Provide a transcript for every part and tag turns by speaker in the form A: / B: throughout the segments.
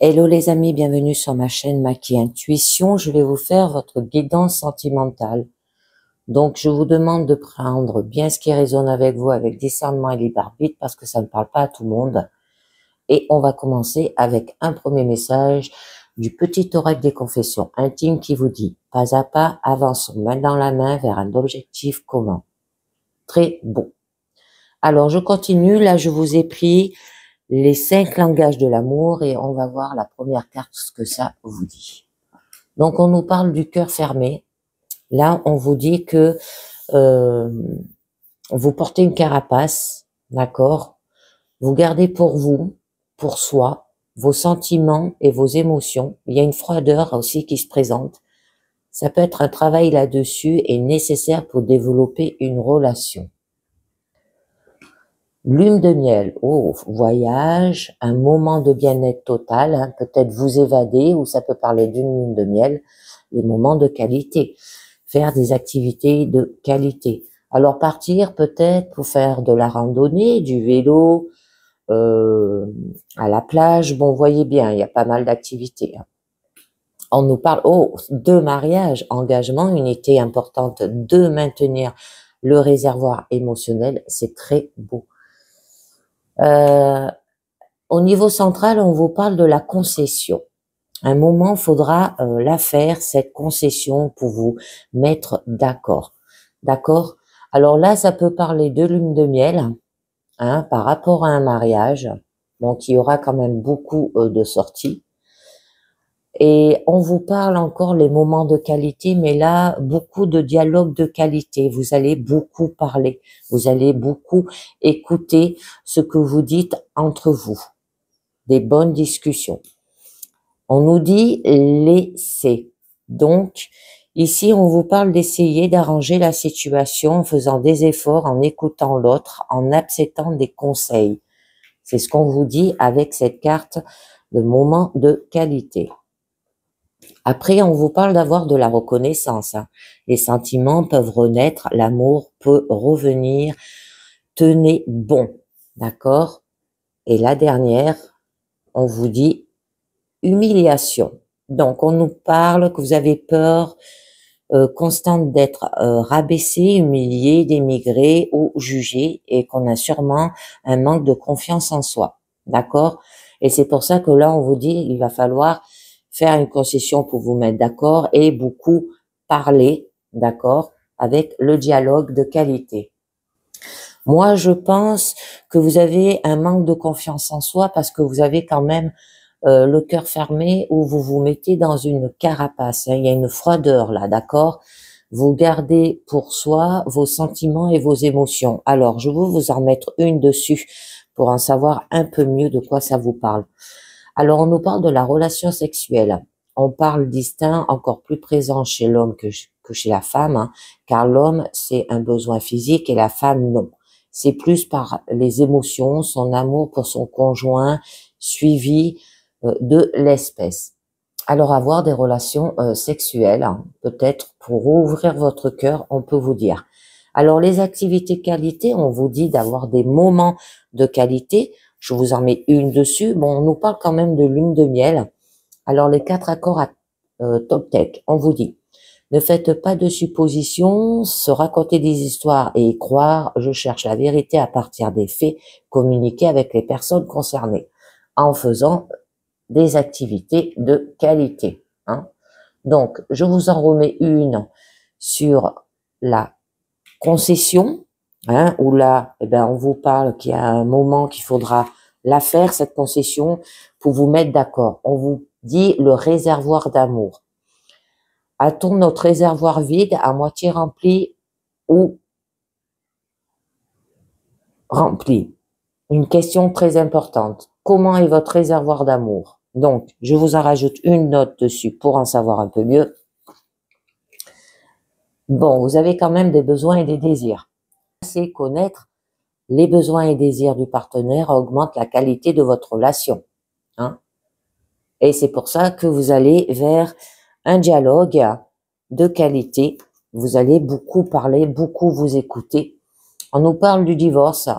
A: Hello les amis, bienvenue sur ma chaîne Maki Intuition. Je vais vous faire votre guidance sentimentale. Donc je vous demande de prendre bien ce qui résonne avec vous avec discernement et libre arbitre parce que ça ne parle pas à tout le monde. Et on va commencer avec un premier message du petit oracle des confessions intimes qui vous dit: pas à pas, avançons main dans la main vers un objectif commun. Très beau. Alors je continue, là je vous ai pris les 5 langages de l'amour et on va voir la première carte, ce que ça vous dit. Donc on nous parle du cœur fermé. Là on vous dit que euh, vous portez une carapace, d'accord? Vous gardez pour vous, pour soi, vos sentiments et vos émotions. Il y a une froideur aussi qui se présente. Ça peut être un travail là-dessus et nécessaire pour développer une relation. Lune de miel, oh, voyage, un moment de bien-être total, hein, peut-être vous évader, ou ça peut parler d'une lune de miel, des moments de qualité, faire des activités de qualité. Alors partir peut-être pour faire de la randonnée, du vélo, à la plage, bon, voyez bien, il y a pas mal d'activités. Hein. On nous parle, oh, de mariage, engagement, unité importante, de maintenir le réservoir émotionnel, c'est très beau. Au niveau central, on vous parle de la concession. Un moment, il faudra la faire, cette concession, pour vous mettre d'accord. D'accord? Alors là, ça peut parler de lune de miel, hein, par rapport à un mariage. Donc, il y aura quand même beaucoup de sorties. Et on vous parle encore les moments de qualité, mais là, beaucoup de dialogues de qualité. Vous allez beaucoup parler, vous allez beaucoup écouter ce que vous dites entre vous. Des bonnes discussions. On nous dit laisser. Donc, ici, on vous parle d'essayer d'arranger la situation en faisant des efforts, en écoutant l'autre, en acceptant des conseils. C'est ce qu'on vous dit avec cette carte de moment de qualité. Après, on vous parle d'avoir de la reconnaissance. Hein. Les sentiments peuvent renaître, l'amour peut revenir. Tenez bon, d'accord? Et la dernière, on vous dit humiliation. Donc, on nous parle que vous avez peur constante d'être rabaissé, humilié, dénigré ou jugé et qu'on a sûrement un manque de confiance en soi. D'accord? Et c'est pour ça que là, on vous dit, il va falloir faire une concession pour vous mettre d'accord et beaucoup parler, d'accord, avec le dialogue de qualité. Moi, je pense que vous avez un manque de confiance en soi parce que vous avez quand même le cœur fermé où vous vous mettez dans une carapace. Hein, il y a une froideur là, d'accord? Vous gardez pour soi vos sentiments et vos émotions. Alors, je vais vous en mettre une dessus pour en savoir un peu mieux de quoi ça vous parle. Alors, on nous parle de la relation sexuelle. On parle d'instinct encore plus présent chez l'homme que chez la femme, hein, car l'homme, c'est un besoin physique et la femme, non. C'est plus par les émotions, son amour pour son conjoint, suivi de l'espèce. Alors, avoir des relations sexuelles, hein, peut-être pour ouvrir votre cœur, on peut vous dire. Alors, les activités qualité, on vous dit d'avoir des moments de qualité. Je vous en mets une dessus. Bon, on nous parle quand même de lune de miel. Alors, les 4 accords top tech, on vous dit: ne faites pas de suppositions, se raconter des histoires et y croire. Je cherche la vérité à partir des faits, communiquer avec les personnes concernées en faisant des activités de qualité. Hein. Donc, je vous en remets une sur la concession, hein, où là, eh ben, on vous parle qu'il y a un moment qu'il faudra la faire, cette concession, pour vous mettre d'accord. On vous dit le réservoir d'amour. A-t-on notre réservoir vide, à moitié rempli ou rempli? Une question très importante. Comment est votre réservoir d'amour? Donc, je vous en rajoute une note dessus pour en savoir un peu mieux. Bon, vous avez quand même des besoins et des désirs. C'est connaître les besoins et désirs du partenaire augmente la qualité de votre relation. Hein? Et c'est pour ça que vous allez vers un dialogue de qualité. Vous allez beaucoup parler, beaucoup vous écouter. On nous parle du divorce,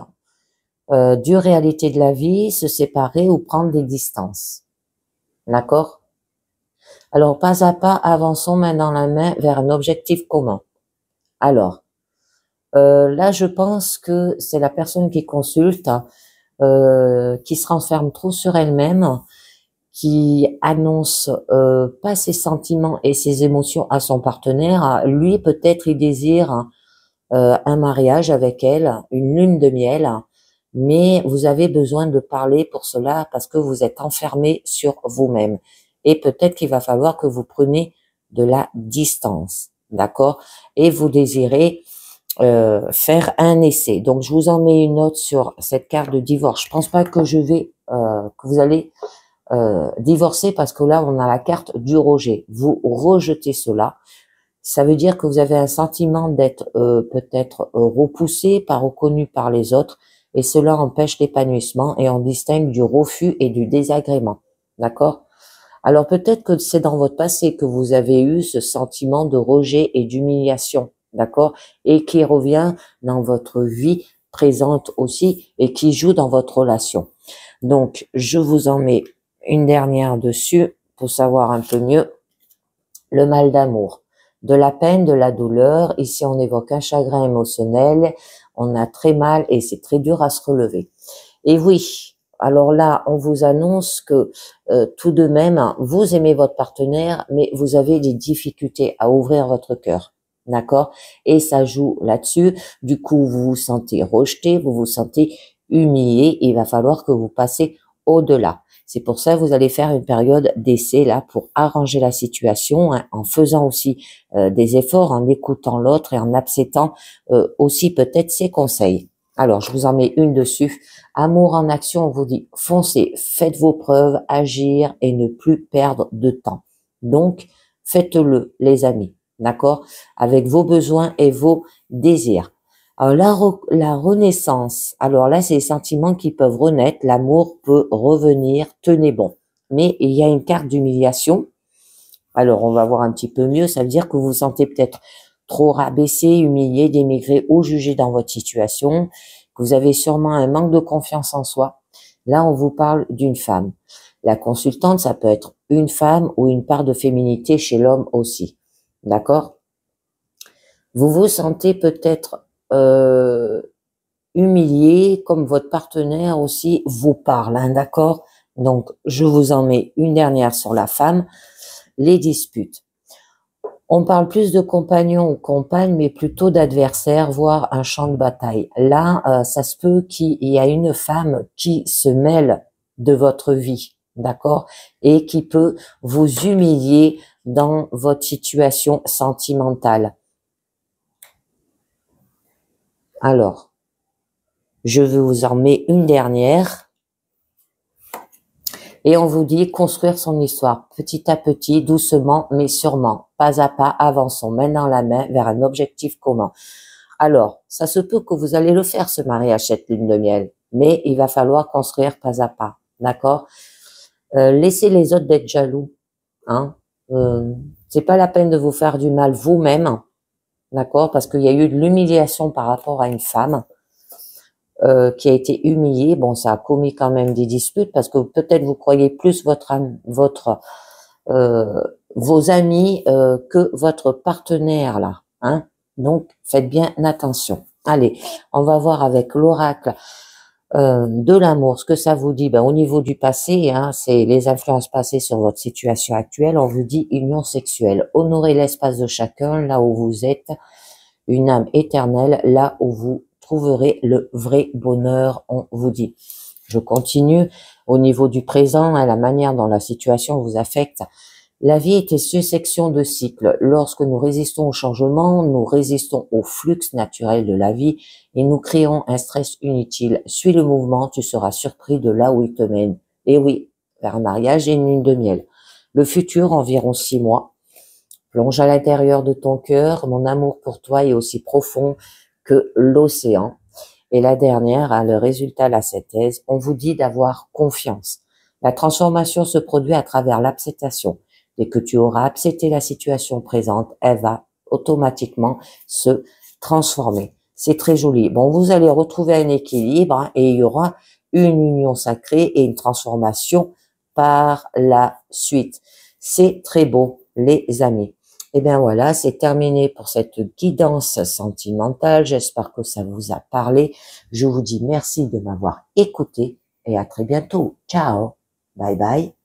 A: du réalité de la vie, se séparer ou prendre des distances. D'accord? Alors, pas à pas, avançons main dans la main vers un objectif commun. Alors, là, je pense que c'est la personne qui consulte, qui se renferme trop sur elle-même, qui annonce pas ses sentiments et ses émotions à son partenaire. Lui, peut-être, il désire un mariage avec elle, une lune de miel, mais vous avez besoin de parler pour cela parce que vous êtes enfermé sur vous-même. Et peut-être qu'il va falloir que vous preniez de la distance, d'accord? Et vous désirez faire un essai. Donc, je vous en mets une note sur cette carte de divorce. Je pense pas que que vous allez divorcer parce que là, on a la carte du rejet. Vous rejetez cela. Ça veut dire que vous avez un sentiment d'être peut-être repoussé, pas reconnu par les autres, et cela empêche l'épanouissement et on distingue du refus et du désagrément. D'accord? Alors peut-être que c'est dans votre passé que vous avez eu ce sentiment de rejet et d'humiliation, d'accord? Et qui revient dans votre vie présente aussi et qui joue dans votre relation. Donc, je vous en mets une dernière dessus pour savoir un peu mieux. Le mal d'amour. De la peine, de la douleur. Ici, on évoque un chagrin émotionnel. On a très mal et c'est très dur à se relever. Et oui, alors là, on vous annonce que tout de même, vous aimez votre partenaire, mais vous avez des difficultés à ouvrir votre cœur. D'accord? Et ça joue là-dessus. Du coup, vous vous sentez rejeté, vous vous sentez humilié. Il va falloir que vous passez au-delà. C'est pour ça que vous allez faire une période d'essai là pour arranger la situation, hein, en faisant aussi des efforts, en écoutant l'autre et en acceptant aussi peut-être ses conseils. Alors, je vous en mets une dessus. Amour en action, on vous dit foncez, faites vos preuves, agir et ne plus perdre de temps. Donc, faites-le, les amis, d'accord? Avec vos besoins et vos désirs. Alors, la renaissance, alors là, c'est les sentiments qui peuvent renaître, l'amour peut revenir, tenez bon. Mais il y a une carte d'humiliation. Alors, on va voir un petit peu mieux, ça veut dire que vous vous sentez peut-être trop rabaissé, humilié, dénigré ou jugé dans votre situation, que vous avez sûrement un manque de confiance en soi. Là, on vous parle d'une femme. La consultante, ça peut être une femme ou une part de féminité chez l'homme aussi. D'accord? Vous vous sentez peut-être humilié, comme votre partenaire aussi vous parle, hein, d'accord? Donc, je vous en mets une dernière sur la femme, les disputes. On parle plus de compagnon ou compagne, mais plutôt d'adversaire, voire un champ de bataille. Là, ça se peut qu'il y a une femme qui se mêle de votre vie, d'accord? Et qui peut vous humilier dans votre situation sentimentale. Alors, je vous en mets une dernière. Et on vous dit construire son histoire petit à petit, doucement, mais sûrement, pas à pas, avançons main dans la main vers un objectif commun. Alors, ça se peut que vous allez le faire, ce mariage, cette lune de miel, mais il va falloir construire pas à pas, d'accord? Laissez les autres d'être jaloux, hein? C'est pas la peine de vous faire du mal vous-même, d'accord? Parce qu'il y a eu de l'humiliation par rapport à une femme. Qui a été humilié. Bon, ça a commis quand même des disputes parce que peut-être vous croyez plus vos amis que votre partenaire là, hein. Donc, faites bien attention. Allez, on va voir avec l'oracle de l'amour ce que ça vous dit. Ben, au niveau du passé, hein, c'est les influences passées sur votre situation actuelle. On vous dit union sexuelle. Honorez l'espace de chacun là où vous êtes. Une âme éternelle là où vous trouverez le vrai bonheur, on vous dit. Je continue au niveau du présent, à la manière dont la situation vous affecte. La vie est une succession de cycles. Lorsque nous résistons au changement, nous résistons au flux naturel de la vie et nous créons un stress inutile. Suis le mouvement, tu seras surpris de là où il te mène. Et oui, vers un mariage et une lune de miel. Le futur, environ 6 mois. Plonge à l'intérieur de ton cœur, mon amour pour toi est aussi profond que l'océan. Et la dernière, hein, le résultat, la synthèse, on vous dit d'avoir confiance. La transformation se produit à travers l'acceptation. Dès que tu auras accepté la situation présente, elle va automatiquement se transformer. C'est très joli. Bon, vous allez retrouver un équilibre, hein, et il y aura une union sacrée et une transformation par la suite. C'est très beau, les amis. Et bien voilà, c'est terminé pour cette guidance sentimentale. J'espère que ça vous a parlé. Je vous dis merci de m'avoir écouté et à très bientôt. Ciao, bye bye.